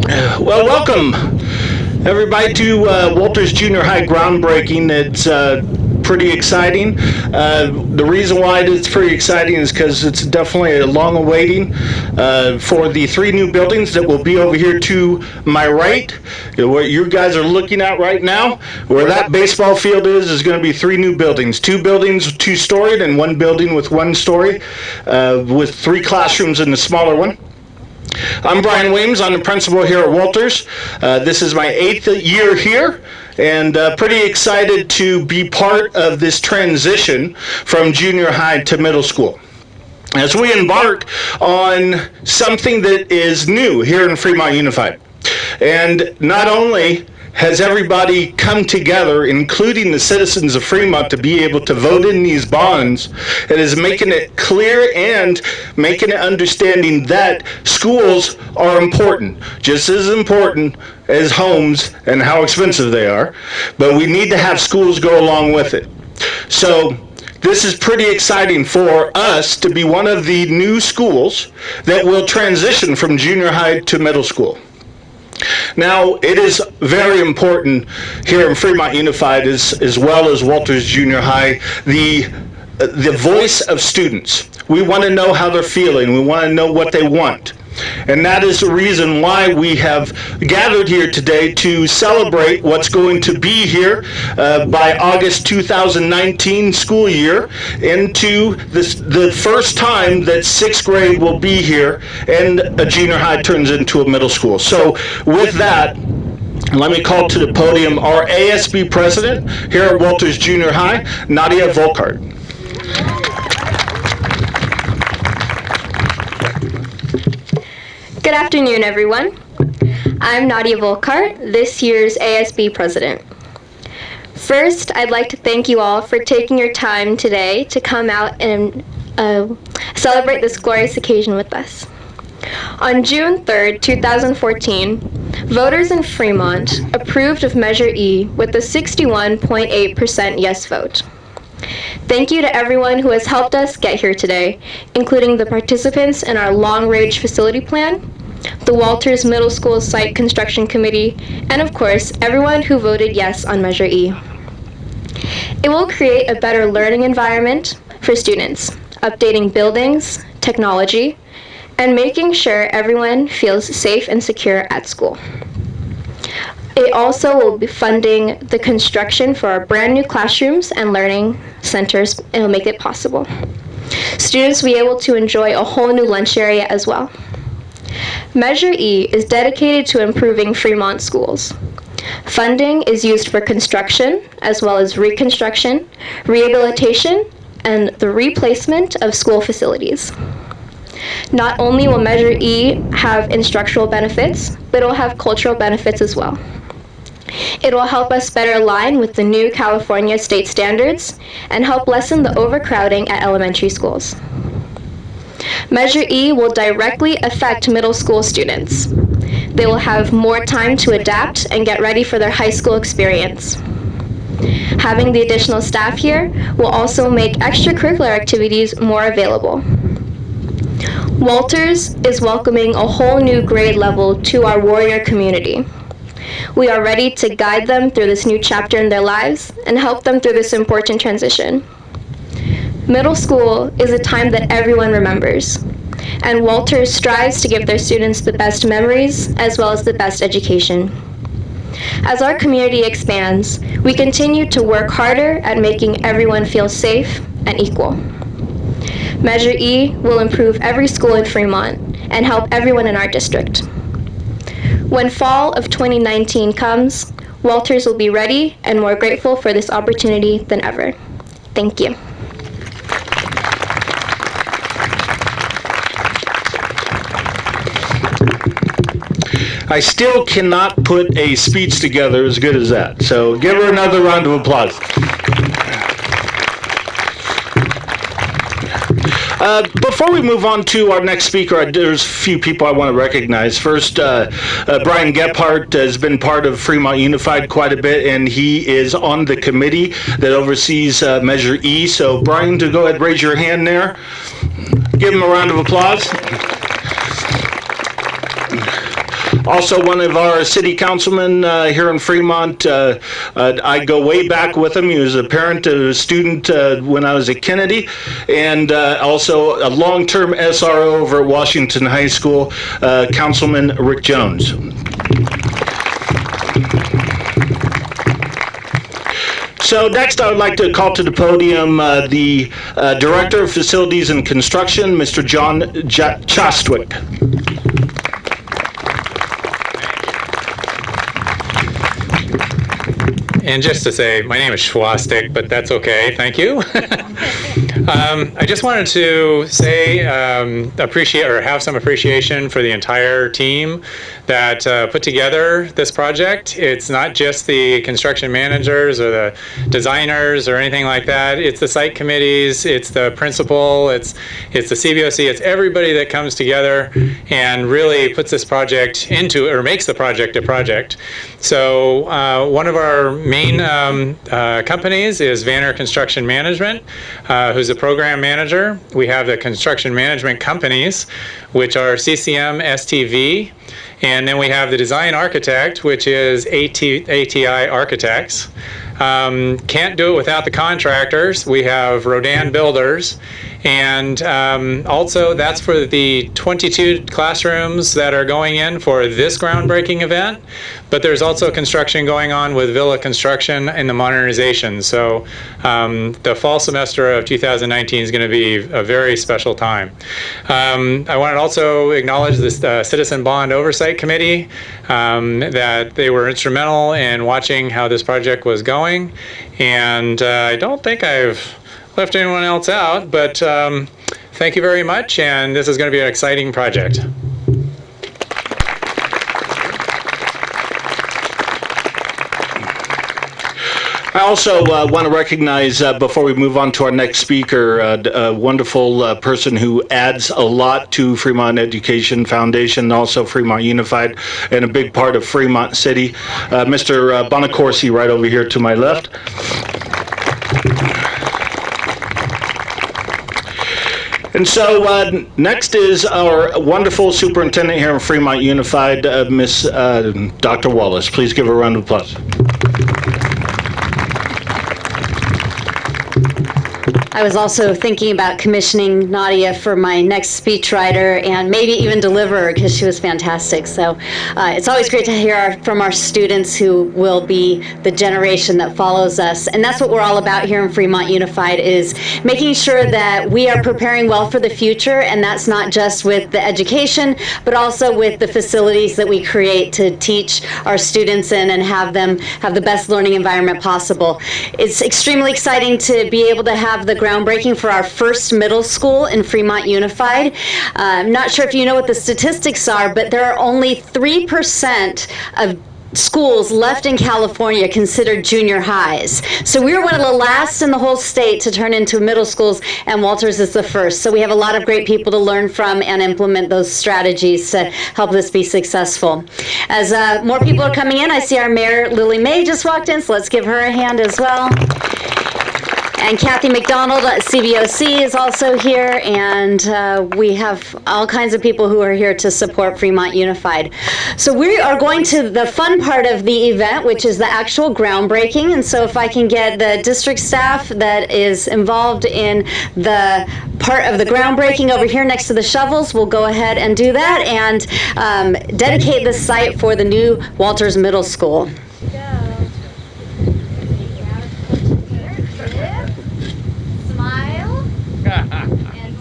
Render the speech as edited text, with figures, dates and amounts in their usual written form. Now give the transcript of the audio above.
Well, welcome everybody to Walters Junior High groundbreaking. It's pretty exciting. The reason why it's pretty exciting is because it's definitely a long awaiting for the three new buildings that will be over here to my right. What you guys are looking at right now, where that baseball field is going to be three new buildings. Two buildings, two-storied, and one building with one story, with three classrooms in the smaller one. I'm Brian Weems. I'm the principal here at Walters. This is my 8th year here, and pretty excited to be part of this transition from junior high to middle school. As we embark on something that is new here in Fremont Unified. And not only has everybody come together, including the citizens of Fremont, to be able to vote in these bonds, it is making it clear and making it understanding that schools are important, just as important as homes and how expensive they are, but we need to have schools go along with it. So this is pretty exciting for us to be one of the new schools that will transition from junior high to middle school. Now, it is very important here in Fremont Unified, as well as Walters Junior High, the voice of students. We want to know how they're feeling. We want to know what they want. And that is the reason why we have gathered here today to celebrate what's going to be here by August 2019 school year into the first time that 6th grade will be here and a junior high turns into a middle school. So with that, let me call to the podium our ASB president here at Walters Junior High, Nadia Volckaert. Good afternoon, everyone. I'm Nadia Volckaert, this year's ASB president. First, I'd like to thank you all for taking your time today to come out and celebrate this glorious occasion with us. On June 3rd, 2014, voters in Fremont approved of Measure E with a 61.8% yes vote. Thank you to everyone who has helped us get here today, including the participants in our long-range facility plan, the Walters Middle School Site Construction Committee, and of course, everyone who voted yes on Measure E. It will create a better learning environment for students, updating buildings, technology, and making sure everyone feels safe and secure at school. It also will be funding the construction for our brand new classrooms and learning centers, and it will make it possible. Students will be able to enjoy a whole new lunch area as well. Measure E is dedicated to improving Fremont schools. Funding is used for construction, as well as reconstruction, rehabilitation, and the replacement of school facilities. Not only will Measure E have instructional benefits, but it will have cultural benefits as well. It will help us better align with the new California state standards and help lessen the overcrowding at elementary schools. Measure E will directly affect middle school students. They will have more time to adapt and get ready for their high school experience. Having the additional staff here will also make extracurricular activities more available. Walters is welcoming a whole new grade level to our warrior community. We are ready to guide them through this new chapter in their lives and help them through this important transition. Middle school is a time that everyone remembers, and Walters strives to give their students the best memories as well as the best education. As our community expands, we continue to work harder at making everyone feel safe and equal. Measure E will improve every school in Fremont and help everyone in our district. When fall of 2019 comes, Walters will be ready and more grateful for this opportunity than ever. Thank you. I still cannot put a speech together as good as that, so give her another round of applause. Before we move on to our next speaker, there's a few people I want to recognize. First, Brian Gebhardt has been part of Fremont Unified quite a bit, and he is on the committee that oversees Measure E. So, Brian, to go ahead, raise your hand there. Give him a round of applause. Also, one of our city councilmen here in Fremont. I go way back with him. He was a parent, a student when I was at Kennedy, and also a long-term SRO over at Washington High School, Councilman Rick Jones. So next, I would like to call to the podium the Director of Facilities and Construction, Mr. John Chwastyk. And just to say, my name is Chwastyk, but that's okay. Thank you. I just wanted to say appreciate or have some appreciation for the entire team that put together this project. It's not just the construction managers or the designers or anything like that. It's the site committees, it's the principal, it's the CVOC, it's everybody that comes together and really puts this project into, or makes the project a project. So one of our main companies is Vanner Construction Management, who's a program manager. We have the construction management companies, which are CCM, STV, and then we have the design architect, which is ATI Architects. Can't do it without the contractors. We have Rodan Builders, and also that's for the 22 classrooms that are going in for this groundbreaking event. But there's also construction going on with Villa Construction and the modernization. So the fall semester of 2019 is going to be a very special time. I want to also acknowledge this Citizen Bond Oversight Committee, that they were instrumental in watching how this project was going. And I don't think I've left anyone else out, but thank you very much, and this is going to be an exciting project. I also want to recognize, before we move on to our next speaker, a wonderful person who adds a lot to Fremont Education Foundation, and also Fremont Unified, and a big part of Fremont City, Mr. Bonacorsi, right over here to my left. And so next is our wonderful superintendent here in Fremont Unified, Miss Dr. Wallace. Please give her a round of applause. I was also thinking about commissioning Nadia for my next speechwriter and maybe even deliver her, because she was fantastic. So it's always great to hear from our students who will be the generation that follows us. And that's what we're all about here in Fremont Unified, is making sure that we are preparing well for the future. And that's not just with the education, but also with the facilities that we create to teach our students in and have them have the best learning environment possible. It's extremely exciting to be able to have the groundbreaking for our first middle school in Fremont Unified. I'm not sure if you know what the statistics are, but there are only 3% of schools left in California considered junior highs. So we were one of the last in the whole state to turn into middle schools, and Walters is the first. So we have a lot of great people to learn from and implement those strategies to help this be successful. As more people are coming in, I see our Mayor Lily May just walked in, so let's give her a hand as well. And Kathy McDonald at CVOC is also here, and we have all kinds of people who are here to support Fremont Unified. So we are going to the fun part of the event, which is the actual groundbreaking. And so if I can get the district staff that is involved in the part of the groundbreaking over here next to the shovels, we'll go ahead and do that and dedicate the site for the new Walters Middle School. Smile and